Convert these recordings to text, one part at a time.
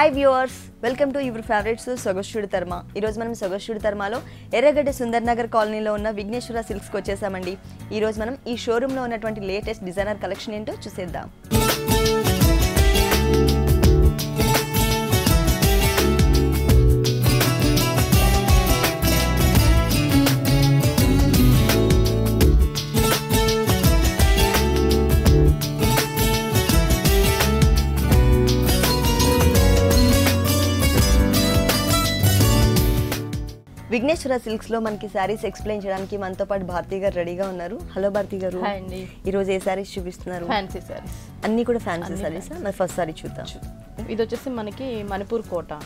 Hi viewers, welcome to your favourites సొగస్టుడి తర్మ. ఈరోజు మనం సొగస్టుడి తర్మలో ఎర్రగడ్డ సుందర్ నగర్ కాలనీలో ఉన్న విఘ్నేశ్వర సిల్క్స్కి వచ్చేసామండి. ఈరోజు మనం ఈ షోరూంలో ఉన్నటువంటి లేటెస్ట్ డిజైనర్ కలెక్షన్ ఏంటో చూసేద్దాం. విఘ్నేశ్వర సిల్క్స్ లో మనకి సారీస్ ఎక్స్ప్లెయిన్ చేయడానికి మనతో పాటు భారతి గారు రెడీగా ఉన్నారు. హలో భారతి గారు. హాయ్ అండి. ఈ రోజు ఏ సారీస్ చూపిస్తున్నారు? ఫ్యాన్సీ సారీస్. అన్ని కూడా ఫ్యాన్సీ సారీస్. మరి ఫస్ట్ సారీ చూద్దాం. ఇది వచ్చేసి మనకి మణిపూర్ కోట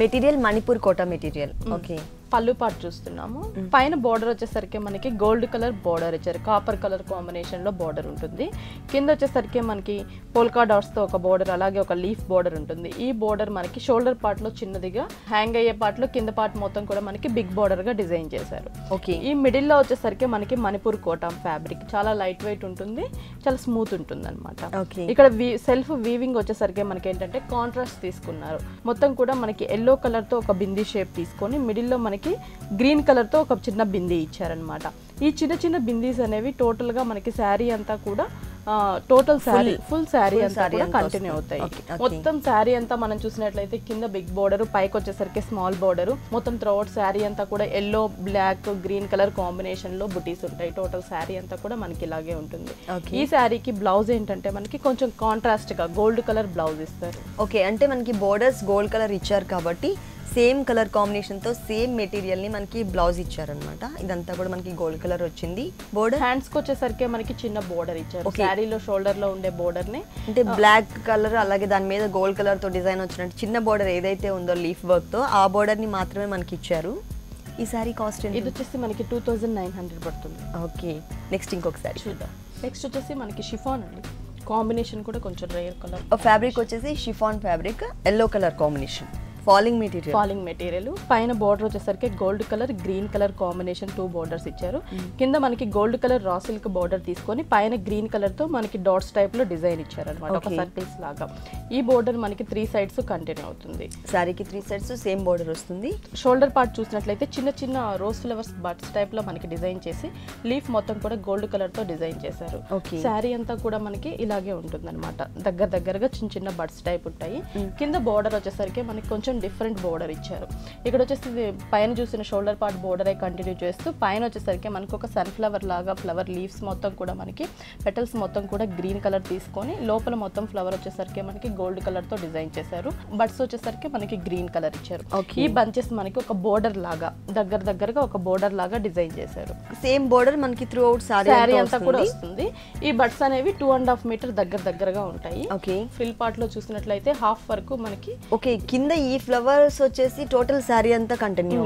మెటీరియల్, మణిపూర్ కోట మెటీరియల్. ఓకే, పళ్ళు పాటు చూస్తున్నాము. పైన బోర్డర్ వచ్చేసరికి మనకి గోల్డ్ కలర్ బోర్డర్ ఇచ్చారు, కాపర్ కలర్ కాంబినేషన్ లో బోర్డర్ ఉంటుంది. కింద వచ్చేసరికి మనకి పోల్కా డాట్స్ తో ఒక బోర్డర్, అలాగే ఒక లీఫ్ బోర్డర్ ఉంటుంది. ఈ బోర్డర్ మనకి షోల్డర్ పార్ట్ లో చిన్నదిగా, హ్యాంగ్ అయ్యే పార్ట్ లో కింద పార్ట్ మొత్తం కూడా మనకి బిగ్ బోర్డర్ గా డిజైన్ చేశారు. ఓకే, ఈ మిడిల్ లో వచ్చేసరికి మనకి మణిపూర్ కోట ఫ్యాబ్రిక్ చాలా లైట్ వెయిట్ ఉంటుంది, చాలా స్మూత్ ఉంటుంది అనమాట. ఇక్కడ సెల్ఫ్ వీవింగ్ వచ్చేసరికి మనకి ఏంటంటే కాంట్రాస్ట్ తీసుకున్నారు. మొత్తం కూడా మనకి ఎల్లో కలర్ తో ఒక బిందీ షేప్ తీసుకొని మిడిల్ లో మనకి గ్రీన్ కలర్ తో ఒక చిన్న బిందీ ఇచ్చారనమాట. ఈ చిన్న చిన్న బిందీస్ అనేవి టోటల్ గా మనకి శారీ అంతా కూడా టోటల్ శారీ ఫుల్ శారీ అంతా కూడా కంటిన్యూ అవుతాయి. మొత్తం శారీ అంతా మనం చూసినట్లయితే కింద బిగ్ బోర్డర్, పైకి వచ్చేసరికి స్మాల్ బోర్డర్, మొత్తం త్రూఅవుట్ శారీ అంతా కూడా yellow, black, green colour combination లో బుటీస్ ఉంటాయి. టోటల్ శారీ అంతా కూడా మనకి ఇలాగే ఉంటుంది. ఈ శారీకి బ్లౌజ్ ఏంటంటే మనకి కొంచెం కాంట్రాస్ట్ గా గోల్డ్ కలర్ బ్లౌజ్ ఇస్తారు. ఓకే, అంటే మనకి బోర్డర్స్ గోల్డ్ కలర్ ఇచ్చారు కాబట్టి సేమ్ కలర్ కాంబినేషన్ తో సేమ్ మెటీరియల్ ని మనకి బ్లౌజ్ ఇచ్చారనమాట. ఇదంతా కూడా మనకి గోల్డ్ కలర్ వచ్చింది. బోర్డర్ హ్యాండ్స్ కి వచ్చేసరికి మనకి చిన్న బోర్డర్ ఇచ్చారు. శారీలో షోల్డర్ లో ఉండే బోర్డర్ ని అంటే బ్లాక్ కలర్, అలాగే దాని మీద గోల్డ్ కలర్ తో డిజైన్ వచ్చినట్టు చిన్న బోర్డర్ ఏదైతే ఉందో లీఫ్ వర్క్ తో, ఆ బోర్డర్ ని మాత్రమే మనకి ఇచ్చారు. ఈ సారీ కాస్ట్ ఇది వచ్చేసి మనకి 2900 పడుతుంది. ఓకే, నెక్స్ట్ ఇంకొక సారీ చూద్దాం. నెక్స్ట్ వచ్చేసి మనకి షిఫాన్ అండి. కాంబినేషన్ కూడా కొంచెం రేర్ కలర్. ఫ్యాబ్రిక్ వచ్చేసి chiffon fabric, yellow colour combination, falling material. పైన బోర్డర్ వచ్చేసరికి gold colour, green colour combination 2 borders ఇచ్చారు. కింద మనకి gold colour raw silk border తీసుకొని పైన గ్రీన్ కలర్ తో మనకి డాట్స్ టైప్ లో డిజైన్ ఇచ్చారు అనమాట, ఒక సర్కిల్స్ లాగా. ఈ బోర్డర్ మనకి 3 సైడ్స్ కంటిన్యూ అవుతుంది. సారీకి 3 సైడ్స్ సేమ్ బోర్డర్ వస్తుంది. షోల్డర్ పార్ట్ చూసినట్లయితే చిన్న చిన్న రోజ్ ఫ్లవర్స్ బడ్స్ టైప్ లో మనకి డిజైన్ చేసి లీఫ్ మొత్తం కూడా గోల్డ్ కలర్ తో డిజైన్ చేశారు. శారీ అంతా కూడా మనకి ఇలాగే ఉంటుంది అనమాట. దగ్గరగా చిన్న చిన్న బడ్స్ టైప్ ఉంటాయి. కింద బోర్డర్ వచ్చేసరికి మనకి కొంచెం డిఫరెంట్ బోర్డర్ ఇచ్చారు. ఇక్కడ వచ్చేసి పైన చూసిన షోల్డర్ పార్ట్ బోర్డర్ కంటిన్యూ చేస్తూ పైన వచ్చేసరికి మనకు ఒక సన్ఫ్లవర్ లాగా ఫ్లవర్ లీవ్స్ మొత్తం కూడా మనకి పెటల్స్ మొత్తం కూడా గ్రీన్ కలర్ తీసుకొని లోపల మొత్తం ఫ్లవర్ వచ్చేసరికి మనకి గోల్డ్ కలర్ తో డిజైన్ చేశారు. బడ్స్ వచ్చేసరికి మనకి గ్రీన్ కలర్ ఇచ్చారు. ఈ బంచెస్ మనకి ఒక బోర్డర్ లాగా దగ్గరగా ఒక బోర్డర్ లాగా డిజైన్ చేశారు. సేమ్ బోర్డర్ మనకి త్రూ అవుట్ సారీ అంతా కూడా వస్తుంది. ఈ బడ్స్ అనేవి 2.5 మీటర్ దగ్గరగా ఉంటాయి. ఫ్రిల్ పార్ట్ లో చూసినట్లయితే హాఫ్ వరకు మనకి కింద ఈ ఫ్లవర్స్ వచ్చేసి టోటల్ సారీ అంతా కంటిన్యూ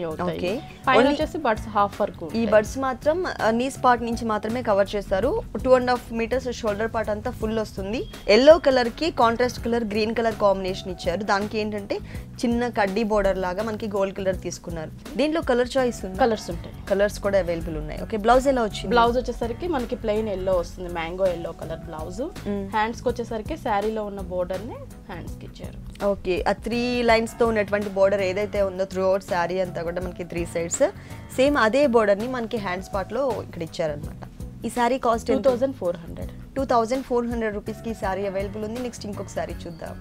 అవుతాయి. పైన వచ్చేసి బడ్స్ హాఫ్ వరకు. ఈ బడ్స్ మాత్రం నీస్ పార్ట్ నుంచి మాత్రమే కవర్ చేస్తారు. 2.5 మీటర్స్ షోల్డర్ పార్ట్ అంతా ఫుల్ వస్తుంది. ఎల్లో కలర్ కి contrast colour green colour combination ఇచ్చారు. దానికి ఏంటంటే చిన్న కడ్డీ బోర్డర్ లాగా మనకి గోల్డ్ కలర్ తీసుకున్నారు. దీంట్లో కలర్ చాయిస్ ఉంది, కలర్స్ ఉంటాయి, కలర్స్ కూడా అవైలబుల్ ఉన్నాయి. ఓకే, బ్లౌజ్ ఎలా వచ్చింది? బ్లౌజ్ వచ్చేసరికి మనకి ప్లెయిన్ ఎల్లో వస్తుంది, mango yellow colour blouse. Hands కి వచ్చేసరికి శారీలో ఉన్న బోర్డర్ ని హ్యాండ్స్ కి ఇచ్చారు. ఓకే, ఆ 3 లైన్స్ తో ఉన్నటువంటి బోర్డర్ ఏదైతే ఉందో త్రూ అవుట్ శారీ అంతా కూడా మనకి 3 సైడ్స్ సేమ్ అదే బోర్డర్ ని మనకి హ్యాండ్స్ పార్ట్ లో ఇక్కడ ఇచ్చారనమాట. ఈ సారీ కాస్ట్ 2400 రూపీస్ కి సారీ అవైలబుల్ ఉంది. నెక్స్ట్ ఇంకొక సారీ చూద్దాం.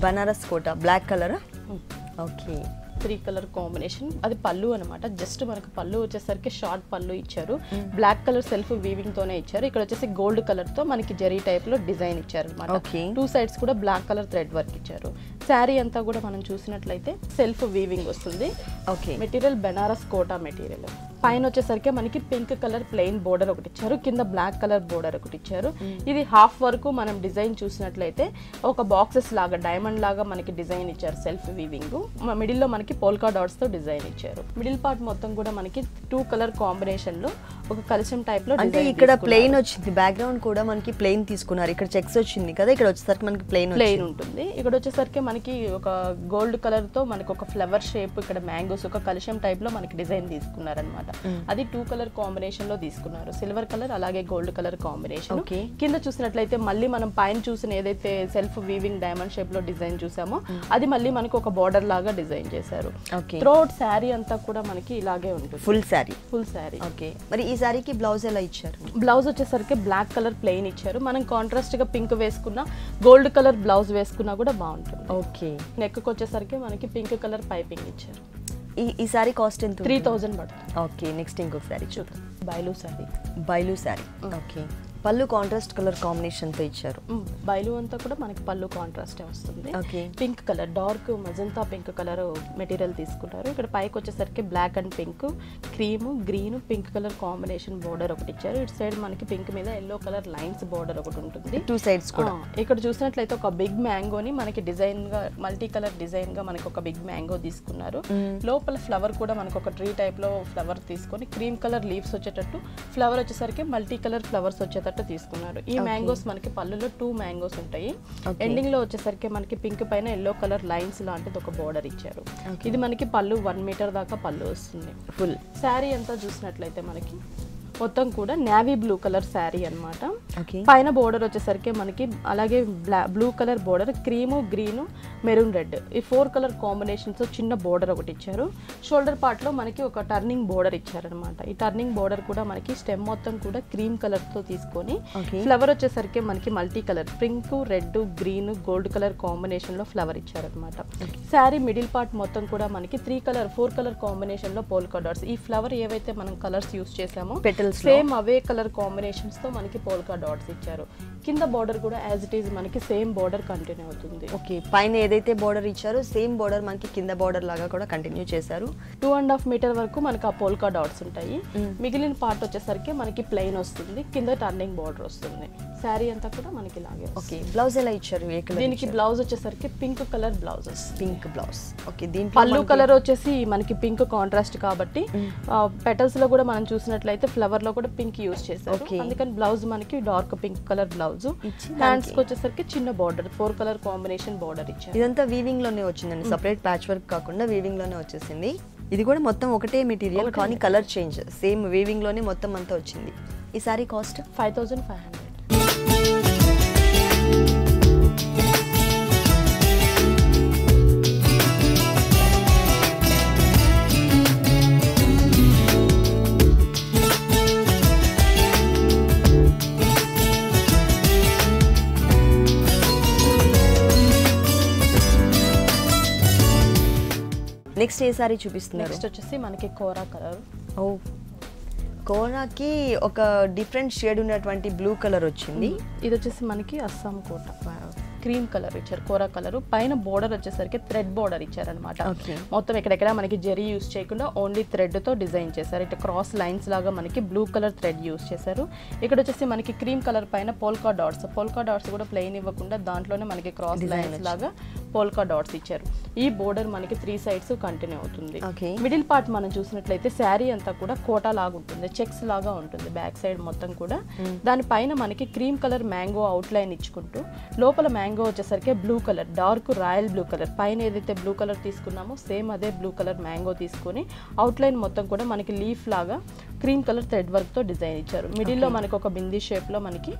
Banaras Kota black colour. Okay, 3 colour combination. అది పళ్ళు అనమాట. జస్ట్ మనకు పళ్ళు వచ్చేసరికి షార్ట్ పళ్ళు ఇచ్చారు. బ్లాక్ కలర్ సెల్ఫ్ వీవింగ్ తోనే ఇచ్చారు. ఇక్కడ వచ్చేసి గోల్డ్ కలర్ తో మనకి జరీ టైప్ లో డిజైన్ ఇచ్చారు అనమాట. 2 సైడ్స్ కూడా బ్లాక్ కలర్ థ్రెడ్ వర్క్ ఇచ్చారు. శారీ అంతా కూడా మనం చూసినట్లయితే సెల్ఫ్ వీవింగ్ వస్తుంది. Okay, material Banaras Kota material. పైన వచ్చేసరికి మనకి పింక్ కలర్ ప్లెయిన్ బోర్డర్ ఒకటి ఇచ్చారు, కింద బ్లాక్ కలర్ బోర్డర్ ఒకటి ఇచ్చారు. ఇది హాఫ్ వరకు మనం డిజైన్ చూసినట్లయితే ఒక బాక్సెస్ లాగా డైమండ్ లాగా మనకి డిజైన్ ఇచ్చారు. సెల్ఫ్ వీవింగ్ మిడిల్ లో మనకి పోల్కా డాట్స్ తో డిజైన్ ఇచ్చారు. మిడిల్ పార్ట్ మొత్తం కూడా మనకి 2 కలర్ కాంబినేషన్ లో ఒక కలశం టైప్ లో అంటే ఇక్కడ ప్లెయిన్ వచ్చింది, బ్యాక్గ్రౌండ్ కూడా మనకి ప్లెయిన్ తీసుకున్నారు. ఇక్కడ చెక్స్ వచ్చింది కదా, ఇక్కడ వచ్చేసరికి మనకి ప్లెయిన్ ఉంటుంది. ఇక్కడ వచ్చేసరికి మనకి ఒక గోల్డ్ కలర్ తో మనకి ఒక ఫ్లవర్ షేప్, ఇక్కడ మ్యాంగోస్ ఒక కలశం టైప్ లో మనకి డిజైన్ తీసుకున్నారనమాట. అది 2 కలర్ కాంబినేషన్ లో తీసుకున్నారు, సిల్వర్ కలర్ అలాగే గోల్డ్ కలర్ కాంబినేషన్. కింద చూసినట్లయితే మళ్ళీ మనం పైన చూసిన ఏదైతే సెల్ఫ్ వీవింగ్ డైమండ్ షేప్ లో డిజైన్ చూసామో అది మళ్ళీ మనకి ఒక బార్డర్ లాగా డిజైన్ చేశారు. త్రోట్ శారీ అంతా కూడా మనకి ఇలాగే ఉంటుంది, ఫుల్ శారీ. ఓకే, మరి ఈ శారీకి బ్లౌజ్ ఎలా ఇచ్చారు? బ్లౌజ్ వచ్చేసరికి బ్లాక్ కలర్ ప్లెయిన్ ఇచ్చారు. మనం కాంట్రాస్ట్ గా పింక్ వేసుకున్నా, గోల్డ్ కలర్ బ్లౌజ్ వేసుకున్నా కూడా బాగుంటుంది. ఓకే, నెక్ వచ్చేసరికి మనకి పింక్ కలర్ పైపింగ్ ఇచ్చారు. ఈ సారీ కాస్ట్ ఎంత? 3000 పడుతుంది. ఓకే, నెక్స్ట్ ఇంకొక సారీ చూద్దాం. బైలు సారీ. ఓకే, పళ్ళు కాంట్రాస్ట్ కలర్ కాంబినేషన్ తో ఇచ్చారు. బైలు అంతా కూడా మనకి పళ్ళు కాంట్రాస్ట్ వస్తుంది. Pink colour, dark magenta pink colour material తీసుకున్నారు. ఇక్కడ పైకి వచ్చేసరికి black and pink, cream, green, pink colour combination border ఒకటి ఇచ్చారు. ఇటు సైడ్ మనకి పింక్ మీద ఎల్లో కలర్ లైన్స్ బోర్డర్ ఒకటి ఉంటుంది, 2 సైడ్స్ కూడా. ఇక్కడ చూసినట్లయితే ఒక బిగ్ మ్యాంగోని మనకి డిజైన్ గా, మల్టీ కలర్ డిజైన్ గా మనకి ఒక బిగ్ మ్యాంగో తీసుకున్నారు. లోపల ఫ్లవర్ కూడా మనకి ఒక ట్రీ టైప్ లో ఫ్లవర్ తీసుకొని క్రీమ్ కలర్ లీవ్స్ వచ్చేటట్టు, ఫ్లవర్ వచ్చేసరికి మల్టీ కలర్ ఫ్లవర్స్ వచ్చేటట్టు తీసుకున్నారు. ఈ మ్యాంగోస్ మనకి పళ్ళులో 2 మ్యాంగోస్ ఉంటాయి. ఎండింగ్ లో వచ్చేసరికి మనకి పింక్ పైన ఎల్లో కలర్ లైన్స్ లాంటిది ఒక బోర్డర్ ఇచ్చారు. ఇది మనకి పళ్ళు 1 మీటర్ దాకా పళ్ళు వస్తుంది. ఫుల్ శారీ అంతా చూసినట్లయితే మనకి మొత్తం కూడా నేవీ బ్లూ కలర్ శారీ అన్నమాట. పైన బోర్డర్ వచ్చేసరికి మనకి అలాగే blue colour border, cream, green, maroon red, ఈ 4 కలర్ కాంబినేషన్స్ చిన్న బోర్డర్ ఒకటి ఇచ్చారు. షోల్డర్ పార్ట్ లో మనకి ఒక టర్నింగ్ బోర్డర్ ఇచ్చారనమాట. ఈ టర్నింగ్ బోర్డర్ కూడా మనకి స్టెమ్ మొత్తం కూడా క్రీమ్ కలర్ తో తీసుకొని, ఫ్లవర్ వచ్చేసరికి మనకి multi colour pink, red, green, gold colour combination లో ఫ్లవర్ ఇచ్చారనమాట. శారీ మిడిల్ పార్ట్ మొత్తం కూడా మనకి 4 కలర్ కాంబినేషన్ లో పోల్కా డాట్స్. ఈ ఫ్లవర్ ఏవైతే మనం కలర్స్ యూస్ చేసామో సేమ్ అవే కలర్ కాంబినేషన్స్ తో మనకి పోల్కా డాట్స్ ఇచ్చారు. కింద బోర్డర్ కూడా యాజ్ ఇట్ ఈజ్ మనకి సేమ్ బోర్డర్ కంటిన్యూ అవుతుంది. ఓకే, పైన ఏదైతే బోర్డర్ ఇచ్చారో సేమ్ బోర్డర్ మనకి కింద బోర్డర్ లాగా కూడా కంటిన్యూ చేశారు. 2.5 మీటర్ వరకు మనకి ఆ పోల్కా డాట్స్ ఉంటాయి. మిగిలిన పార్ట్ వచ్చేసరికి మనకి ప్లెయిన్ వస్తుంది, కింద టర్నింగ్ బోర్డర్ వస్తుంది. శారీ అంతా కూడా మనకి ఇలాగే. ఓకే, బ్లౌజ్ ఎలా ఇచ్చారు? దీనికి బ్లౌజ్ వచ్చేసరికి pink colour blouses, pink blouse. Okay, దీంట్లో పళ్ళు కలర్ వచ్చేసి మనకి పింక్ కాంట్రాస్ట్ కాబట్టి పెటల్స్ లో కూడా మనం చూసినట్లయితే ఫ్లవర్ లో కూడా పింక్ యూస్ చేశారు. అందుకని బ్లౌజ్ మనకి dark pink colour blouse. Hands కి వచ్చేసరికి చిన్న బార్డర్, 4 కలర్ కాంబినేషన్ బార్డర్ ఇచ్చారు. ఇదంతా వీవింగ్ లోనే వచ్చిందండి, సెపరేట్ ప్యాచ్ వర్క్ కాకుండా వీవింగ్ లోనే వచ్చేసింది. ఇది కూడా మొత్తం ఒకటే మెటీరియల్ కానీ కలర్ చేంజ్, సేమ్ వీవింగ్ లోనే మొత్తం అంతా వచ్చింది. ఈ సారీ కాస్ట్ 5500. నెక్స్ట్ ఏ సారీ చూపిస్తున్నారు? నెక్స్ట్ వచ్చేసి మనకి కోరా కలర్. ఓ, కోరాకి ఒక డిఫరెంట్ షేడ్ ఉన్నటువంటి బ్లూ కలర్ వచ్చింది. ఇది వచ్చేసి మనకి అస్సాం కోట క్రీమ్ కలర్ ఇచ్చారు, కోరా కలర్. పైన బోర్డర్ వచ్చేసరికి థ్రెడ్ బోర్డర్ ఇచ్చారనమాట. మొత్తం ఎక్కడెక్కడ మనకి జరీ యూస్ చేయకుండా ఓన్లీ థ్రెడ్ తో డిజైన్ చేశారు. ఇటు క్రాస్ లైన్స్ లాగా మనకి బ్లూ కలర్ థ్రెడ్ యూస్ చేశారు. ఇక్కడ వచ్చేసి మనకి క్రీమ్ కలర్ పైన పోల్కా డాట్స్ కూడా ప్లెయిన్ ఇవ్వకుండా దాంట్లోనే మనకి క్రాస్ లైన్స్ లాగా పోల్కా డాట్స్ ఇచ్చారు. ఈ బోర్డర్ మనకి 3 సైడ్స్ కంటిన్యూ అవుతుంది. మిడిల్ పార్ట్ మనం చూసినట్లయితే శారీ అంతా కూడా కోటా లాగా ఉంటుంది, చెక్స్ లాగా ఉంటుంది బ్యాక్ సైడ్ మొత్తం కూడా. దానిపైన మనకి cream colour mango out line ఇచ్చుకుంటూ, లోపల మ్యాంగో వచ్చేసరికి blue colour, dark royal blue colour. పైన ఏదైతే బ్లూ కలర్ తీసుకున్నామో సేమ్ అదే బ్లూ కలర్ మ్యాంగో తీసుకొని అవుట్ లైన్ మొత్తం కూడా మనకి లీఫ్ లాగా క్రీమ్ కలర్ థ్రెడ్ వర్క్ తో డిజైన్ ఇచ్చారు. మిడిల్ లో మనకి ఒక బిందీ షేప్ లో మనకి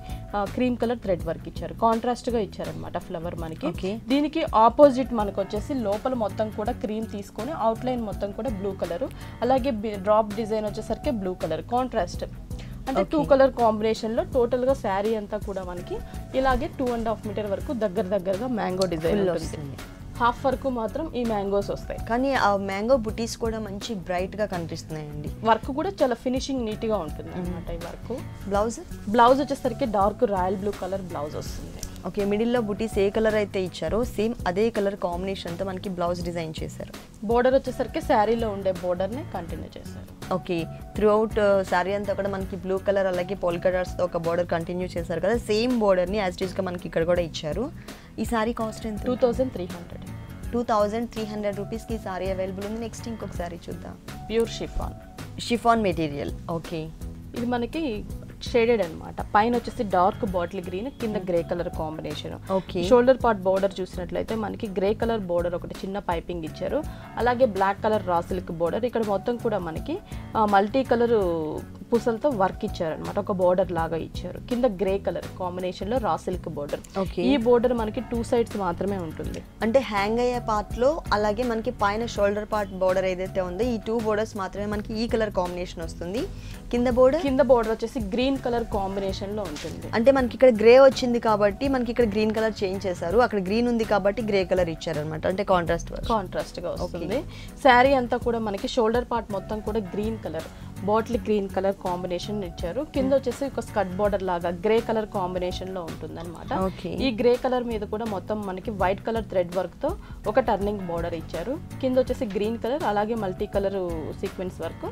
క్రీమ్ కలర్ థ్రెడ్ వర్క్ ఇచ్చారు, కాంట్రాస్ట్ గా ఇచ్చారనమాట ఫ్లవర్ మనకి. దీనికి ఆపోజిట్ మనకు వచ్చేసి లోపల మొత్తం కూడా క్రీమ్ తీసుకొని అవుట్ లైన్ మొత్తం కూడా బ్లూ కలర్, అలాగే డ్రాప్ డిజైన్ వచ్చేసరికి బ్లూ కలర్ కాంట్రాస్ట్. అంటే 2 కలర్ కాంబినేషన్ లో టోటల్ గా శారీ అంతా కూడా మనకి ఇలాగే 2.5 మీటర్ వరకు దగ్గరగా మ్యాంగో డిజైన్ వస్తుంది. హాఫ్ వరకు మాత్రం ఈ మ్యాంగోస్ వస్తాయి, కానీ ఆ మ్యాంగో బుటీస్ కూడా మంచి బ్రైట్ గా కనిపిస్తున్నాయండి. వర్క్ కూడా చాలా ఫినిషింగ్ నీట్ గా ఉంటుంది అన్నమాట. ఈ వర్క్ బ్లౌజ్ వచ్చేసరికి dark royal blue colour blouse వస్తుంది. ఓకే, మిడిల్ లో బుటీస్ ఏ కలర్ అయితే ఇచ్చారో సేమ్ అదే కలర్ కాంబినేషన్ తో మనకి బ్లౌజ్ డిజైన్ చేశారు. బోర్డర్ వచ్చేసరికి శారీలో ఉండే బోర్డర్ ని కంటిన్యూ చేశారు. ఓకే, త్రూ అవుట్ శారీ అంతా కూడా మనకి బ్లూ కలర్ అలాగే పోల్కా డాట్స్ తో ఒక బోర్డర్ కంటిన్యూ చేశారు కదా, సేమ్ బోర్డర్ ని యాజ్ ఇట్ ఈస్ గా మనకి ఇక్కడ కూడా ఇచ్చారు. ఈ సారీ కాస్ట్ ఎంత? 2300 రూపీస్ కి సారీ అవైలబుల్ ఉంది. నెక్స్ట్ ఇంకొక సారీ చూద్దాం. Pure chiffon material. ఓకే, ఇది మనకి షేడెడ్ అన్నమాట. పైన వచ్చేసి డార్క్ బాటిల్ గ్రీన్, కింద grey colour combination. Shoulder part border చూసినట్లయితే మనకి గ్రే కలర్ బోర్డర్ ఒకటి చిన్న పైపింగ్ ఇచ్చారు. అలాగే black colour raw silk border. ఇక్కడ మొత్తం కూడా మనకి మల్టీ కలర్ పూసలతో వర్క్ ఇచ్చారనమాట. ఒక బోర్డర్ లాగా ఇచ్చారు. కింద గ్రే కలర్ కాంబినేషన్ లో రా సిల్క్ బోర్డర్. ఈ బోర్డర్ మనకి 2 సైడ్స్ మాత్రమే ఉంటుంది. అంటే హ్యాంగ్ అయ్యే పార్ట్ లో అలాగే మనకి పైన షోల్డర్ పార్ట్ బోర్డర్ ఏదైతే ఉందో ఈ 2 బోర్డర్స్ మాత్రమే మనకి ఈ కలర్ కాంబినేషన్ వస్తుంది. కింద బోర్డర్ వచ్చేసి గ్రీన్ కలర్ కాంబినేషన్ లో ఉంటుంది. అంటే మనకి ఇక్కడ గ్రే వచ్చింది కాబట్టి మనకి ఇక్కడ గ్రీన్ కలర్ చేంజ్ చేశారు. అక్కడ గ్రీన్ ఉంది కాబట్టి గ్రే కలర్ ఇచ్చారనమాట. అంటే కాంట్రాస్ట్ గా వస్తుంది. శారీ అంతా కూడా మనకి షోల్డర్ పార్ట్ మొత్తం కూడా green colour, bottle green colour combination ఇచ్చారు. కింద వచ్చేసి ఒక స్కర్ట్ బోర్డర్ లాగా గ్రే కలర్ కాంబినేషన్ లో ఉంటుంది అనమాట. ఈ గ్రే కలర్ మీద కూడా మొత్తం మనకి వైట్ కలర్ థ్రెడ్ వర్క్ తో ఒక టర్నింగ్ బోర్డర్ ఇచ్చారు. కింద వచ్చేసి గ్రీన్ కలర్, అలాగే multi colour sequence work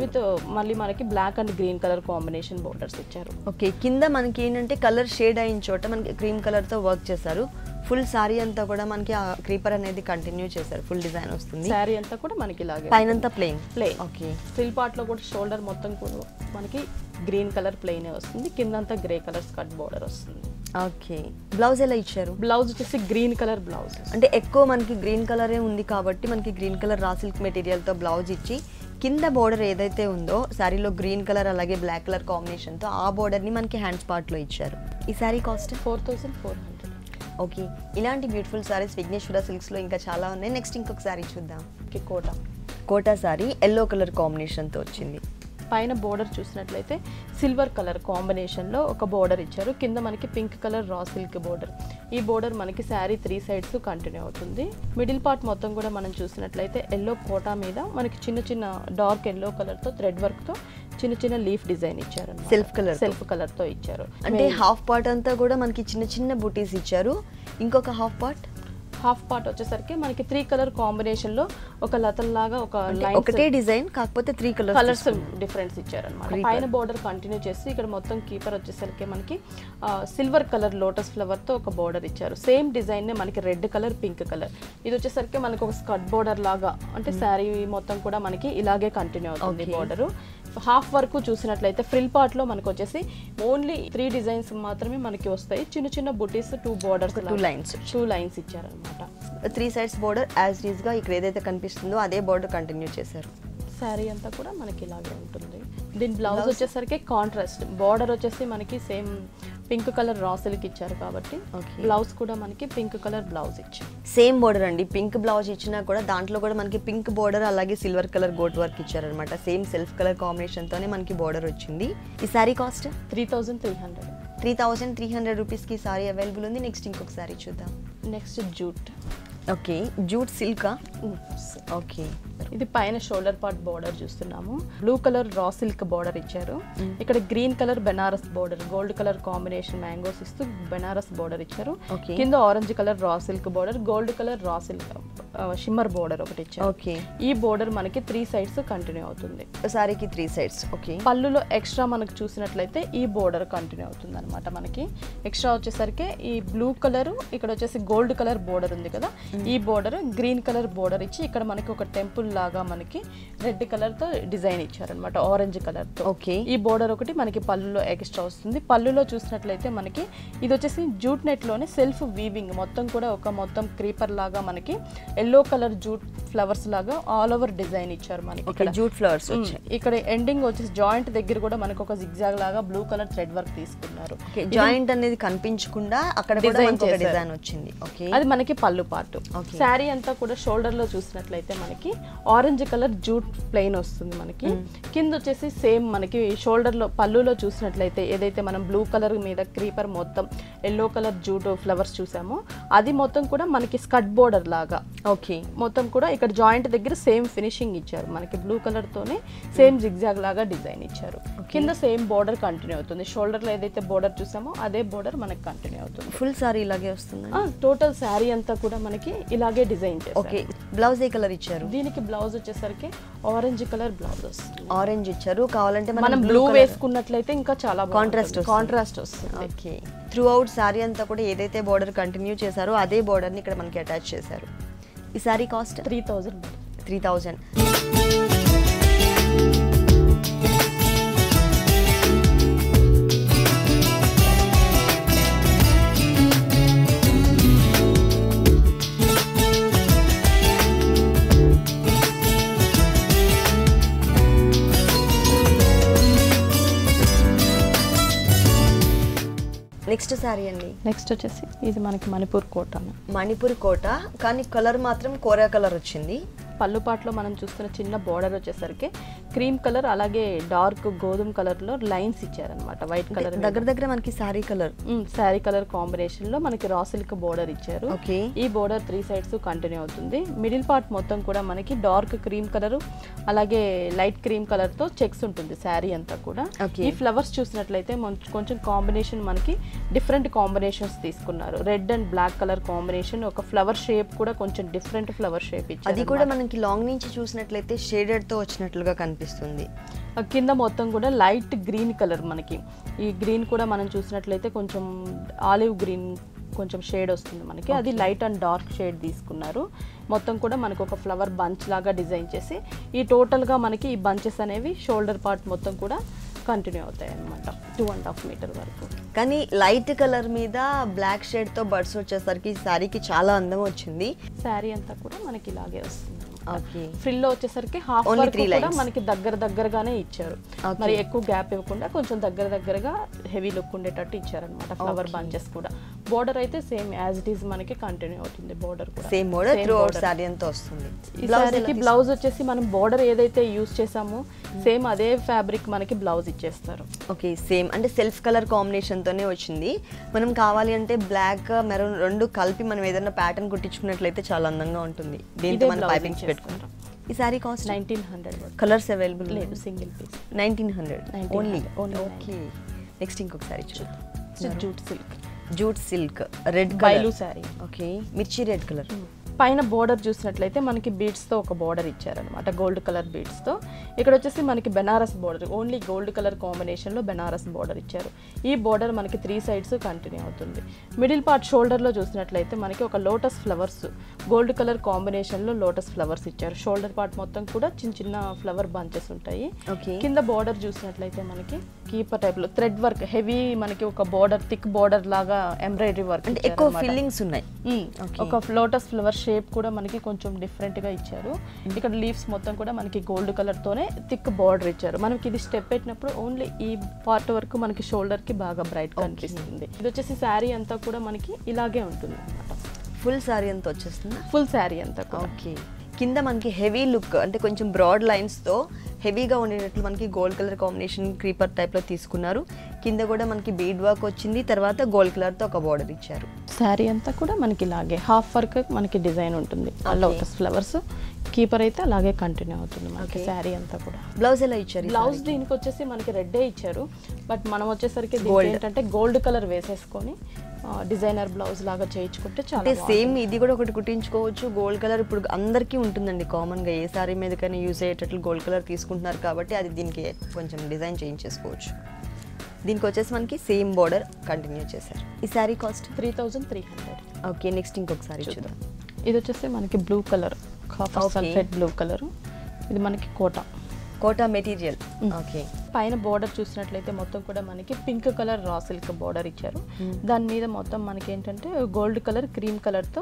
with మళ్ళీ మనకి black and green colour combination borders ఇచ్చారు. ఓకే, కింద మనకి ఏంటంటే కలర్ షేడ్ అయిన చోట మనకి క్రీమ్ కలర్ తో వర్క్ చేశారు. ఫుల్ సారీ అంతా కూడా మనకి ఆ క్రీపర్ అనేది కంటిన్యూ చేశారు. ఫుల్ డిజైన్ వస్తుంది. సారీ అంతా కూడా మనకి ఇలాగే పైనంతా ప్లెయిన్. ఓకే, ఫ్రిల్ పార్ట్ లో కూడా షోల్డర్ మొత్తం కూడా మనకి గ్రీన్ కలర్ ప్లెయిన్ వస్తుంది. కిందంతా గ్రే కలర్ స్కర్ట్ బోర్డర్ వస్తుంది. ఓకే, బ్లౌజ్ ఎలా ఇచ్చారు? బ్లౌజ్ వచ్చేసి గ్రీన్ కలర్ బ్లౌజ్. అంటే ఎక్కువ మనకి గ్రీన్ కలరే ఉంది కాబట్టి మనకి green colour raw silk material తో బ్లౌజ్ ఇచ్చి కింద బోర్డర్ ఏదైతే ఉందో శారీలో గ్రీన్ కలర్ అలాగే బ్లాక్ కలర్ కాంబినేషన్ తో ఆ బోర్డర్ ని మనకి హ్యాండ్స్ పార్ట్ లో ఇచ్చారు. ఈ శారీ కాస్ట్ 4400. ఓకే, ఇలాంటి బ్యూటిఫుల్ సారీస్ విఘ్నేశ్వర సిల్క్స్ లో ఇంకా చాలా ఉన్నాయి. నెక్స్ట్ ఇంకొక సారీ చూద్దాం. Kota sari yellow colour combination తో వచ్చింది. పైన బోర్డర్ చూసినట్లయితే సిల్వర్ కలర్ కాంబినేషన్ లో ఒక బోర్డర్ ఇచ్చారు. కింద మనకి pink colour raw silk border. ఈ బోర్డర్ మనకి శారీ 3 సైడ్స్ కంటిన్యూ అవుతుంది. మిడిల్ పార్ట్ మొత్తం కూడా మనం చూసినట్లయితే ఎల్లో కోటా మీద మనకి చిన్న చిన్న డార్క్ ఎల్లో కలర్ తో థ్రెడ్ వర్క్ తో చిన్న చిన్న లీఫ్ డిజైన్ ఇచ్చారు. సెల్ఫ్ కలర్ తో ఇచ్చారు. అంటే హాఫ్ పార్ట్ అంతా కూడా మనకి చిన్న చిన్న బూటీస్ ఇచ్చారు. ఇంకొక హాఫ్ పార్ట్ వచ్చేసరికి మనకి 3 కలర్ కాంబినేషన్ లో ఒక లతల్లాగా ఒక ఒకటే డిజైన్ కాకపోతే 3 కలర్స్ డిఫరెన్స్ ఇచ్చారన్నమాట. పైన బోర్డర్ కంటిన్యూ చేసి ఇక్కడ మొత్తం కీపర్ వచ్చేసరికి మనకి సిల్వర్ కలర్ లోటస్ ఫ్లవర్ తో ఒక బోర్డర్ ఇచ్చారు. సేమ్ డిజైన్ నే మనకి రెడ్ కలర్, పింక్ కలర్. ఇది వచ్చేసరికి మనకి ఒక స్కర్ట్ బోర్డర్ లాగా, అంటే శారీ మొత్తం కూడా మనకి ఇలాగే కంటిన్యూ అవుతుంది బోర్డర్. హాఫ్ వరకు చూసినట్లయితే ఫ్రిల్ పార్ట్ లో మనకు వచ్చేసి ఓన్లీ 3 డిజైన్స్ మాత్రమే మనకి వస్తాయి. చిన్న చిన్న బుటీస్, 2 బోర్డర్స్, 2 లైన్స్ ఇచ్చారనమాట. 3 సైడ్స్ బోర్డర్ యాజ్ ఈజ్ గా ఇక్కడ ఏదైతే కనిపిస్తుందో అదే బోర్డర్ కంటిన్యూ చేశారు. శారీ అంతా కూడా మనకి ఇలాగే ఉంటుంది. దీని బ్లౌజ్ వచ్చేసరికి కాంట్రాస్ట్ బోర్డర్ వచ్చేసి మనకి same pink colour raw silk ఇచ్చారు కాబట్టి బ్లౌజ్ కూడా మనకి పింక్ కలర్ బ్లౌజ్ ఇచ్చారు. సేమ్ బోర్డర్ అండి. పింక్ బ్లౌజ్ ఇచ్చినా కూడా దాంట్లో కూడా మనకి పింక్ బోర్డర్ అలాగే సిల్వర్ కలర్ గోట్ వర్క్ ఇచ్చారనమాట. సేమ్ సెల్ఫ్ కలర్ కాంబినేషన్ తోనే మనకి బోర్డర్ వచ్చింది. ఈ సారీ కాస్ట్ 3300 రూపీస్ కి సారీ అవైలబుల్ ఉంది. నెక్స్ట్ ఇంకొక సారీ చూద్దాం. Next jute. ఓకే, జూట్ సిల్కా. ఓకే, ఇది పైన షోల్డర్ పార్ట్ బోర్డర్ చూస్తున్నాము. Blue colour raw silk border ఇచ్చారు. ఇక్కడ green colour Banaras border, gold colour combination mangoes ఇస్తూ బెనారస్ బోర్డర్ ఇచ్చారు. కింద orange colour raw silk border, gold colour raw silk shimmer border ఒకటి ఇచ్చారు. ఈ బోర్డర్ మనకి 3 సైడ్స్ కంటిన్యూ అవుతుంది. సారీకి 3 సైడ్స్. ఓకే, పళ్ళులో ఎక్స్ట్రా మనకు చూసినట్లయితే ఈ బోర్డర్ కంటిన్యూ అవుతుంది అనమాట. మనకి ఎక్స్ట్రా వచ్చేసరికి ఈ బ్లూ కలర్, ఇక్కడ వచ్చేసి గోల్డ్ కలర్ బోర్డర్ ఉంది కదా, ఈ బోర్డర్ గ్రీన్ కలర్ బోర్డర్ ఇచ్చి ఇక్కడ మనకి ఒక టెంపుల్ లాగా మనకి రెడ్ కలర్ తో డిజైన్ ఇచ్చారనమాట, ఆరెంజ్ కలర్ తో. ఈ బోర్డర్ ఒకటి మనకి పళ్ళులో ఎక్స్ట్రా వస్తుంది. పళ్ళులో చూసినట్లయితే మనకి ఇది వచ్చేసి జూట్ నెట్ లోనే సెల్ఫ్ వీవింగ్ మొత్తం కూడా ఒక మొత్తం క్రీపర్ లాగా మనకి ఎల్లో కలర్ జూట్ ఫ్లవర్స్ లాగా ఆల్ ఓవర్ డిజైన్ ఇచ్చారు మనకి. ఇక్కడ జూట్ ఫ్లవర్స్ ఇక్కడ ఎండింగ్ వచ్చేసి జాయింట్ దగ్గర కూడా మనకి ఒక జిగ్జాగ్ లాగా బ్లూ కలర్ థ్రెడ్ వర్క్ తీసుకున్నారు. జాయింట్ అనేది కనిపించకుండా అక్కడ డిజైన్ వచ్చింది. అది మనకి పళ్ళు పార్ట్. శారీ అంతా కూడా షోల్డర్ లో చూసినట్లయితే మనకి ఆరెంజ్ కలర్ జూట్ ప్లెయిన్ వస్తుంది మనకి. కింద వచ్చేసి సేమ్ మనకి షోల్డర్ లో పళ్ళులో చూసినట్లయితే ఏదైతే మనం బ్లూ కలర్ మీద క్రీపర్ మొత్తం ఎల్లో కలర్ జూట్ ఫ్లవర్స్ చూసామో అది మొత్తం కూడా మనకి స్కర్ట్ బోర్డర్ లాగా. ఓకే, మొత్తం కూడా ఇక్కడ జాయింట్ దగ్గర సేమ్ ఫినిషింగ్ ఇచ్చారు మనకి. బ్లూ కలర్ తోనే సేమ్ జిగ్జాగ్ లాగా డిజైన్ ఇచ్చారు. కింద సేమ్ బోర్డర్ కంటిన్యూ అవుతుంది. షోల్డర్ లో ఏదైతే బోర్డర్ చూసామో అదే బోర్డర్ మనకి కంటిన్యూ అవుతుంది. ఫుల్ సారీ ఇలాగే వస్తుంది. టోటల్ శారీ అంతా కూడా మనకి ఇలాగే డిజైన్ చేశారు. ఓకే, బ్లౌజ్ ఏ కలర్ ఇచ్చారు? దీనికి బ్లౌజ్ వచ్చేసరికి ఆరెంజ్ కలర్ బ్లౌజ్ వస్తుంది. ఆరెంజ్ ఇచ్చారు. కావాలంటే మనం బ్లూ వేసుకున్నట్లయితే ఇంకా చాలా కాంట్రాస్ట్ వస్తుంది. ఓకే, త్రూ అవుట్ సారీ అంతా కూడా ఏదైతే బోర్డర్ కంటిన్యూ చేశారో అదే బోర్డర్ ని ఇక్కడ మనకి అటాచ్ చేశారు. ఈ సారీ కాస్ట్ 3000. నెక్స్ట్ సారీ అండి. నెక్స్ట్ వచ్చేసి ఇది మనకి మణిపూర్ కోట. మణిపూర్ కోట కానీ కలర్ మాత్రం కోరా కలర్ వచ్చింది. పళ్ళు పాటలో మనం చూస్తున్న చిన్న బోర్డర్ వచ్చేసరికి క్రీమ్ కలర్ అలాగే డార్క్ గోధుమ కలర్ లో లైన్స్ ఇచ్చారనమాట. వైట్ కలర్ దగ్గర దగ్గర మనకి సారీ కలర్ కాంబినేషన్ లో మనకి రా సిల్క్ బోర్డర్ ఇచ్చారు. ఈ బోర్డర్ 3 సైడ్స్ కంటిన్యూ అవుతుంది. మిడిల్ పార్ట్ మొత్తం కూడా మనకి డార్క్ క్రీమ్ కలర్ అలాగే లైట్ క్రీమ్ కలర్ తో చెక్స్ ఉంటుంది శారీ అంతా కూడా. ఈ ఫ్లవర్స్ చూసినట్లయితే కొంచెం కాంబినేషన్ మనకి డిఫరెంట్ కాంబినేషన్స్ తీసుకున్నారు. Red and black colour combination, ఒక ఫ్లవర్ షేప్ కూడా కొంచెం డిఫరెంట్ ఫ్లవర్ షేప్ ఇచ్చారు. అది కూడా మనకి లాంగ్ నుంచి చూసినట్లయితే షేడెడ్ తో వచ్చినట్లుగా కనిపిస్తుంది. కింద మొత్తం కూడా లైట్ గ్రీన్ కలర్ మనకి. ఈ గ్రీన్ కూడా మనం చూసినట్లయితే కొంచెం ఆలివ్ గ్రీన్ కొంచెం షేడ్ వస్తుంది మనకి. అది లైట్ అండ్ డార్క్ షేడ్ తీసుకున్నారు. మొత్తం కూడా మనకు ఒక ఫ్లవర్ బంచ్ లాగా డిజైన్ చేసి ఈ టోటల్గా మనకి ఈ బంచెస్ అనేవి షోల్డర్ పార్ట్ మొత్తం కూడా కంటిన్యూ అవుతాయి అనమాట 2.5 మీటర్ వరకు. కానీ లైట్ కలర్ మీద బ్లాక్ షేడ్ తో బర్డ్స్ వచ్చేసరికి శారీకి చాలా అందం వచ్చింది. శారీ అంతా కూడా మనకి ఇలాగే వస్తుంది. ఫ్రిల్ లో వచ్చేసరికి హాఫ్ వర్క్ కూడా మనకి దగ్గరగానే ఇచ్చారు. మరి ఎక్కువ గ్యాప్ ఇవ్వకుండా కొంచెం దగ్గరగా హెవీ లుక్ ఉండేటట్టు ఇచ్చారనమాట. ఫ్లవర్ బంచెస్ కూడా. బోర్డర్ అయితే సేమ్ యాజ్ ఇట్ ఈస్ మనకి కంటిన్యూ అవుతుంది. బోర్డర్ కూడా సేమ్ బోర్డర్ త్రూఅవుట్ శారీ అంతా వస్తుంది. ఈ శారీకి బ్లౌజ్ వచ్చేసి మనం బోర్డర్ ఏదైతే యూజ్ చేసామో సేమ్ అదే ఫ్యాబ్రిక్ మనకి బ్లౌజ్ ఇచ్చేస్తారు. ఓకే, సేమ్ అంటే సెల్ఫ్ కలర్ కాంబినేషన్ తోనే వచ్చింది. మనం కావాలి అంటే బ్లాక్ మెరూన్ రెండు కలిపి మనం ఏదైనా ప్యాటర్న్ కుట్టించుకున్నట్లయితే చాలా అందంగా ఉంటుంది. దీంతో మనం పైపింగ్స్ పెట్టుకుంటాం. ఈ సారీ కాస్ట్ 1900. కలర్స్ అవైలబుల్ లేదు, single piece 1900 only. Okay, next ఇంకొక సారీ చూద్దాం. Jute silk red colour sari. Okay, మిర్చి రెడ్ కలర్. పైన బోర్డర్ చూసినట్లయితే మనకి బీడ్స్తో ఒక బోర్డర్ ఇచ్చారనమాట, గోల్డ్ కలర్ బీడ్స్తో. ఇక్కడ వచ్చేసి మనకి Banaras border, only gold colour కాంబినేషన్లో బెనారస్ బోర్డర్ ఇచ్చారు. ఈ బోర్డర్ మనకి 3 సైడ్స్ కంటిన్యూ అవుతుంది. మిడిల్ పార్ట్ షోల్డర్లో చూసినట్లయితే మనకి ఒక లోటస్ ఫ్లవర్స్ గోల్డ్ కలర్ కాంబినేషన్లో లోటస్ ఫ్లవర్స్ ఇచ్చారు. షోల్డర్ పార్ట్ మొత్తం కూడా చిన్న ఫ్లవర్ బంచెస్ ఉంటాయి. కింద బోర్డర్ చూసినట్లయితే మనకి కీపర్ టైప్లో థ్రెడ్ వర్క్ హెవీ మనకి ఒక బోర్డర్ థిక్ బోర్డర్ లాగా ఎంబ్రాయిడరీ వర్క్ అంటే ఎక్కువ ఫీలింగ్స్ ఉన్నాయి. ఒక లోటస్ ఫ్లవర్ షేప్ కూడా మనకి కొంచెం డిఫరెంట్ గా ఇచ్చారు. ఇక్కడ లీవ్స్ మొత్తం కూడా మనకి గోల్డ్ కలర్ తోనే థిక్ బార్డర్ ఇచ్చారు. మనకి ఇది స్టెప్ పెట్టినప్పుడు ఓన్లీ ఈ పార్ట్ వరకు మనకి షోల్డర్ కి బాగా బ్రైట్ కనిపిస్తుంది. ఇది వచ్చేసి శారీ అంతా కూడా మనకి ఇలాగే ఉంటుంది అన్నమాట. ఫుల్ శారీ అంతా వచ్చేస్తుంది. ఫుల్ శారీ అంతా. ఓకే, కింద మనకి హెవీ లుక్ అంటే కొంచెం బ్రాడ్ లైన్స్ తో హెవీగా ఉండేటట్లు మనకి gold colour combination creeper type లో తీసుకున్నారు. కింద కూడా మనకి బీడ్ వర్క్ వచ్చింది. తర్వాత గోల్డ్ కలర్ తో ఒక బార్డర్ ఇచ్చారు. శారీ అంతా కూడా మనకి ఇలాగే హాఫ్ వర్క్ మనకి డిజైన్ ఉంటుంది. లోటస్ ఫ్లవర్స్ కీపర్ అయితే అలాగే కంటిన్యూ అవుతుంది మనకి శారీ అంతా కూడా. బ్లౌజ్ ఎలా ఇచ్చారు? బ్లౌజ్ దీనికి వచ్చేసి మనకి రెడ్డే ఇచ్చారు. బట్ మనం వచ్చేసరికి ఏంటంటే గోల్డ్ కలర్ వేసేసుకొని డిజైనర్ బ్లౌజ్ లాగా చేయించుకుంటే చాలా సేమ్ ఇది కూడా ఒకటి కుట్టించుకోవచ్చు. గోల్డ్ కలర్ ఇప్పుడు అందరికీ ఉంటుందండి కామన్ గా, ఏ సారీ మీదకైనా యూజ్ అయ్యేటట్లు గోల్డ్ కలర్ తీసుకుంటున్నారు కాబట్టి అది దీనికి కొంచెం డిజైన్ చేయించేసుకోవచ్చు. దీనికి వచ్చేసి మనకి సేమ్ బోర్డర్ కంటిన్యూ చేశారు. ఈ సారీ కాస్ట్ 3300. ఓకే, నెక్స్ట్ ఇంకొక సారీ చూద్దాం. ఇది వచ్చేసి మనకి blue colour, copper sulphate blue colour. ఇది మనకి కోటా మెటీరియల్. ఓకే, పైన బోర్డర్ చూసినట్లయితే మొత్తం కూడా మనకి pink colour raw silk border ఇచ్చారు. దాని మీద మొత్తం మనకి ఏంటంటే గోల్డ్ కలర్ క్రీమ్ కలర్ తో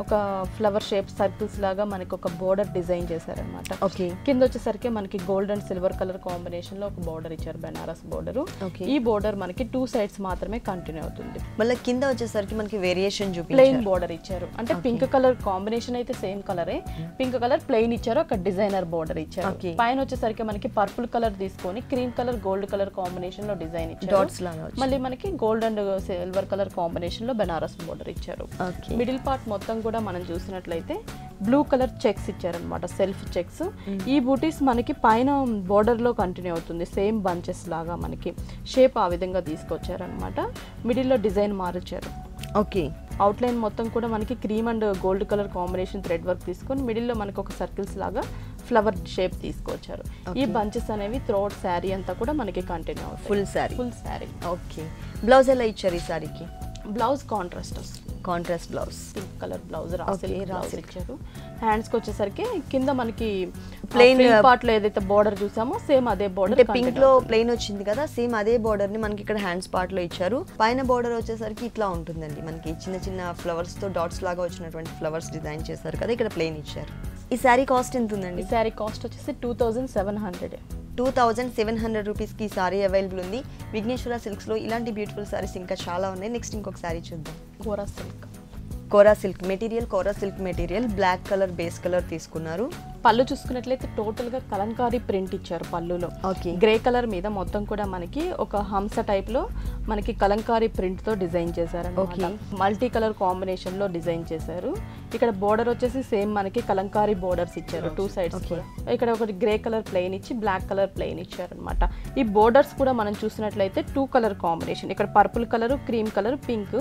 ఒక ఫ్లవర్ షేప్ సర్కిల్స్ లాగా మనకి ఒక బోర్డర్ డిజైన్ చేశారనమాట. ఓకే, కింద వచ్చేసరికి మనకి gold and silver colour combination లో ఒక బోర్డర్ ఇచ్చారు, బెనారస్ బోర్డర్. ఈ బోర్డర్ మనకి 2 సైడ్స్ మాత్రమే కంటిన్యూ అవుతుంది. మళ్ళీ కింద వచ్చేసరికి మనకి వేరియేషన్ ప్లెయిన్ బోర్డర్ ఇచ్చారు. అంటే పింక్ కలర్ కాంబినేషన్ అయితే సేమ్ కలరే, పింక్ కలర్ ప్లెయిన్ ఇచ్చారు, ఒక డిజైనర్ బోర్డర్ ఇచ్చారు. పైన వచ్చేసరికి మనకి పర్పుల్ కలర్ తీసుకొని cream colour gold colour combination లో డిజైన్ ఇచ్చారు. మళ్ళీ మనకి gold and silver colour combination లో బెనారస్ బోర్డర్ ఇచ్చారు. మిడిల్ పార్ట్ మొత్తం కూడా మనం చూసినట్లయితే బ్లూ కలర్ చెక్స్ ఇచ్చారనమాట, సెల్ఫ్ చెక్స్. ఈ బూటీస్ మనకి పైన బోర్డర్ లో కంటిన్యూ అవుతుంది. సేమ్ బంచెస్ లాగా మనకి షేప్ ఆ విధంగా తీసుకొచ్చారనమాట. మిడిల్ లో డిజైన్ మార్చారు. ఓకే, అవుట్లైన్ మొత్తం కూడా మనకి cream and gold colour combination thread work తీసుకొని మిడిల్లో మనకి ఒక సర్కిల్స్ లాగా ఫ్లవర్ షేప్ తీసుకొచ్చారు. ఈ బంచెస్ అనేవి త్రోట్ శారీ అంతా కూడా మనకి కంటిన్యూ అవుతాయి. ఫుల్ శారీ. ఓకే, బ్లౌజ్ ఎలా ఇచ్చారు ఈ శారీకి? Blouse contrast blouse, pink colour blouse రాసి ఇచ్చారు. హ్యాండ్స్ కి వచ్చేసరికి కింద మనకి ప్లెయిన్ పార్ట్ లో ఏదైతే బోర్డర్ చూసామో సేమ్ అదే బోర్డర్. పింక్ లో ప్లెయిన్ వచ్చింది కదా, సేమ్ అదే బోర్డర్ ని మనకి ఇక్కడ హ్యాండ్స్ పార్ట్ లో ఇచ్చారు. పైన బోర్డర్ వచ్చేసరికి ఇట్లా ఉంటుందండి, మనకి చిన్న ఫ్లవర్స్ తో డాట్స్ లాగా వచ్చినటువంటి ఫ్లవర్స్ డిజైన్ చేశారు కదా, ఇక్కడ ప్లెయిన్ ఇచ్చారు. ఈ శారీ కాస్ట్ ఎంత ఉందండి? ఈ శారీ కాస్ట్ వచ్చేసి 2700. 2700 రూపీస్కి ఈ సారీ అవైలబుల్ ఉంది. విఘ్నేశ్వర సిల్క్స్లో ఇలాంటి బ్యూటిఫుల్ సారీస్ ఇంకా చాలా ఉన్నాయి. నెక్స్ట్ ఇంకొక సారీ చూద్దాం. Kora silk material black colour base colour తీసుకున్నారు. పళ్ళు చూసుకున్నట్లయితే టోటల్ గా కలంకారీ ప్రింట్ ఇచ్చారు పళ్ళులో. గ్రే కలర్ మీద మొత్తం కూడా మనకి ఒక హంస టైప్ లో మనకి కలంకారీ ప్రింట్ తో డిజైన్ చేశారు. మల్టీ కలర్ కాంబినేషన్ లో డిజైన్ చేశారు. ఇక్కడ బోర్డర్ వచ్చేసి సేమ్ మనకి కలంకారీ బోర్డర్స్ ఇచ్చారు 2 sides కూడా. ఇక్కడ ఒకటి గ్రే కలర్ ప్లెయిన్ ఇచ్చి బ్లాక్ కలర్ ప్లెయిన్ ఇచ్చారు అనమాట. ఈ బోర్డర్స్ కూడా మనం చూసినట్లయితే 2 కలర్ కాంబినేషన్. ఇక్కడ purple colour, cream colour, pink,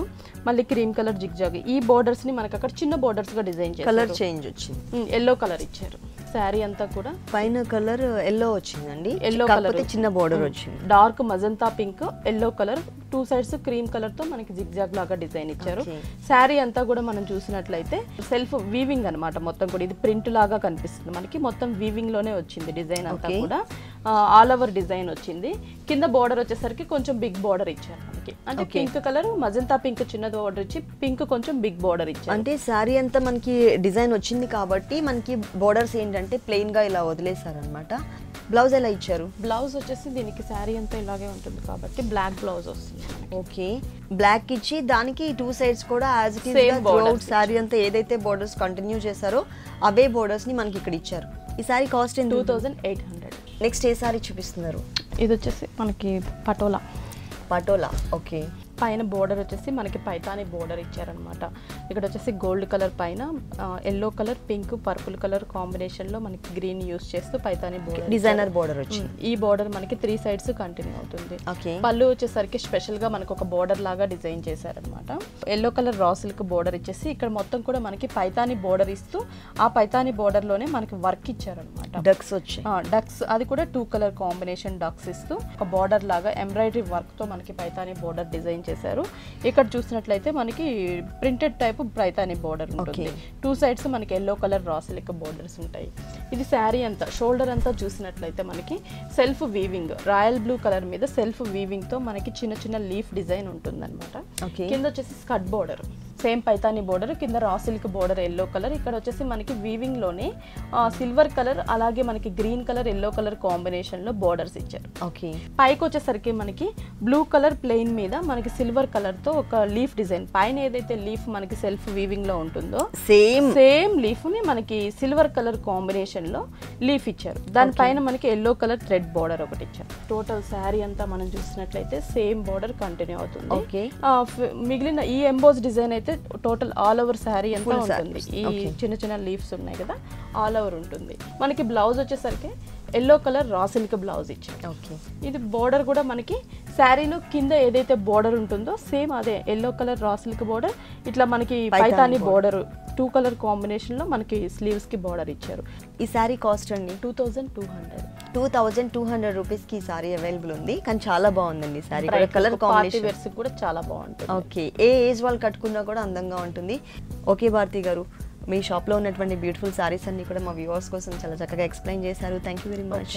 మళ్ళీ క్రీమ్ కలర్ జిగ్జాగ్. ఈ బోర్డర్స్ ని మనకి అక్కడ చిన్న బోర్డర్స్ గా డిజైన్ చేశారు. కలర్ చేంజ్ వచ్చింది. ఎల్లో కలర్ ఇచ్చారు. శారీ అంతా కూడా పైన కలర్ ఎల్లో వచ్చిందండి. ఎల్లో కలర్ చిన్న బోర్డర్ వచ్చింది. Dark magenta pink, yellow colour, 2 sides cream colour తో మనకి జిగ్జాగ్ లాగా డిజైన్ ఇచ్చారు. శారీ అంతా కూడా మనం చూసినట్లయితే సెల్ఫ్ వీవింగ్ అన్నమాట. మొత్తం కూడా ఇది ప్రింట్ లాగా కనిపిస్తుంది మనకి. మొత్తం వీవింగ్ లోనే వచ్చింది డిజైన్ అంతా కూడా. ఆల్ ఓవర్ డిజైన్ వచ్చింది. కింద బోర్డర్ వచ్చేసరికి కొంచెం బిగ్ బోర్డర్ ఇచ్చారు మనకి. అంటే పింక్ కలర్, మజంతా పింక్ చిన్న బోర్డర్ ఇచ్చి పింక్ కొంచెం బిగ్ బోర్డర్ ఇచ్చారు. అంటే శారీ అంతా మనకి డిజైన్ వచ్చింది కాబట్టి మనకి బోర్డర్స్ ఏంటంటే ప్లెయిన్ గా ఇలా వదిలేసారు అనమాట. బ్లౌజ్ ఎలా ఇచ్చారు? బ్లౌజ్ వచ్చేసి దీనికి శారీ అంతా ఇలాగే ఉంటుంది కాబట్టి బ్లాక్ బ్లౌజ్ వస్తుంది. ఓకే, బ్లాక్ ఇచ్చి దానికి 2 sides కూడా యాజ్ ఇట్ ఈస్ గా త్రూఅవుట్ శారీ అంతా ఏదైతే బోర్డర్స్ కంటిన్యూ చేశారో అవే బోర్డర్స్ ని మనకి ఇక్కడ ఇచ్చారు. ఈ శారీ కాస్ట్ 2800. నెక్స్ట్ ఏ శారీ చూపిస్తున్నారు? ఇది వచ్చేసి మనకి పటోలా. ఓకే. పైన బోర్డర్ వచ్చేసి మనకి పైతాని బోర్డర్ ఇచ్చారనమాట. ఇక్కడ వచ్చేసి గోల్డ్ కలర్ పైన yellow colour, pink, purple colour combination లో మనకి గ్రీన్ యూస్ చేస్తూ పైతాని బోర్డర్, డిజైనర్ బోర్డర్ వచ్చింది. ఈ బోర్డర్ మనకి 3 sides కంటిన్యూ అవుతుంది. పళ్ళు వచ్చేసరికి స్పెషల్ గా మనకు ఒక బోర్డర్ లాగా డిజైన్ చేశారనమాట. Yellow colour raw silk border ఇచ్చేసి ఇక్కడ మొత్తం కూడా మనకి పైతాని బోర్డర్ ఇస్తూ ఆ పైతాని బోర్డర్ లోనే మనకి వర్క్ ఇచ్చారనమాట. డక్స్ వచ్చాయి. డక్స్ అది కూడా 2 కలర్ కాంబినేషన్ డక్స్ ఇస్తూ ఒక బోర్డర్ లాగా ఎంబ్రాయిడరీ వర్క్ తో మనకి పైతాని బోర్డర్ డిజైన్ చేశారు. ఇక్కడ చూసినట్లయితే మనకి ప్రింటెడ్ టైప్ పైతాని బోర్డర్ ఉంటుంది. 2 sides మనకి yellow colour raw silk borders ఉంటాయి. ఇది శారీ అంతా షోల్డర్ అంతా చూసినట్లయితే మనకి self weaving royal blue colour మీద సెల్ఫ్ వీవింగ్ తో మనకి చిన్న చిన్న లీఫ్ డిజైన్ ఉంటుంది అనమాట. కింద వచ్చేసి skirt border, same Paithani border, కింద రా సిల్క్ బోర్డర్ ఎల్లో కలర్. ఇక్కడ వచ్చేసి మనకి వీవింగ్ లోనే సిల్వర్ కలర్ అలాగే మనకి green colour, yellow colour combination లో బోర్డర్స్ ఇచ్చారు. పైకి వచ్చేసరికి మనకి బ్లూ కలర్ ప్లెయిన్ మీద మనకి సిల్వర్ కలర్ తో ఒక లీఫ్ డిజైన్. పైన ఏదైతే లీఫ్ మనకి సెల్ఫ్ వీవింగ్ లో ఉంటుందో సేమ్ లీఫ్ ని మనకి సిల్వర్ కలర్ కాంబినేషన్ లో లీఫ్ ఇచ్చారు. దానిపైన మనకి ఎల్లో కలర్ థ్రెడ్ బోర్డర్ ఒకటి ఇచ్చారు. టోటల్ శారీ అంతా మనం చూసినట్లయితే సేమ్ బోర్డర్ కంటిన్యూ అవుతుంది. మిగిలిన ఈ ఎంబోస్ డిజైన్ అయితే టోటల్ ఆల్ ఓవర్ శారీ అంతా ఉంటుంది. ఈ చిన్న చిన్న లీవ్స్ ఉన్నాయి కదా, ఆల్ ఓవర్ ఉంటుంది. మనకి బ్లౌజ్ వచ్చేసరికి yellow colour raw silk blouse ఇచ్చారు. ఇది బోర్డర్ కూడా మనకి శారీలో కింద ఏదైతే బోర్డర్ ఉంటుందో సేమ్ అదే yellow colour raw silk border. ఇట్లా మనకి పైతాని బోర్డర్ 2 కలర్ కాంబినేషన్ లో మనకి స్లీవ్స్ కి బోర్డర్ ఇచ్చారు. ఈ శారీ కాస్ట్ అండి 2200 రూపీస్ కి ఈ శారీ అవైలబుల్ ఉంది. కానీ చాలా బాగుందండి శారీ. కలర్ కాంబినేషన్ కూడా చాలా బాగుంటుంది. ఓకే, ఏ ఏజ్ వాళ్ళు కట్టుకున్నా కూడా అందంగా ఉంటుంది. ఓకే భారతి గారు, మీ షాప్లో ఉన్నటువంటి బ్యూటిఫుల్ శారీస్ అన్ని కూడా మా వ్యూవర్స్ కోసం చాలా చక్కగా ఎక్స్ప్లెయిన్ చేశారు. Thank you very much.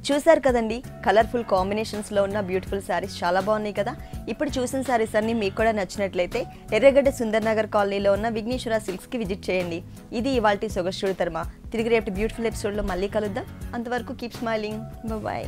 చూసారు కదండి, కలర్ఫుల్ కాంబినేషన్స్లో ఉన్న బ్యూటిఫుల్ శారీస్ చాలా బాగున్నాయి కదా. ఇప్పుడు చూసిన శారీస్ అన్ని మీకు కూడా నచ్చినట్లయితే ఎర్రగడ్డ సుందర్ నగర్ కాలనీలో ఉన్న విఘ్నేశ్వర సిల్క్స్కి విజిట్ చేయండి. ఇది ఇవాల్టి సొగస్టుడు తర్మ. తిరిగి రేపు బ్యూటిఫుల్ ఎపిసోడ్లో మళ్ళీ కలుద్దాం. అంతవరకు కీప్ స్మైలింగ్. బాయ్.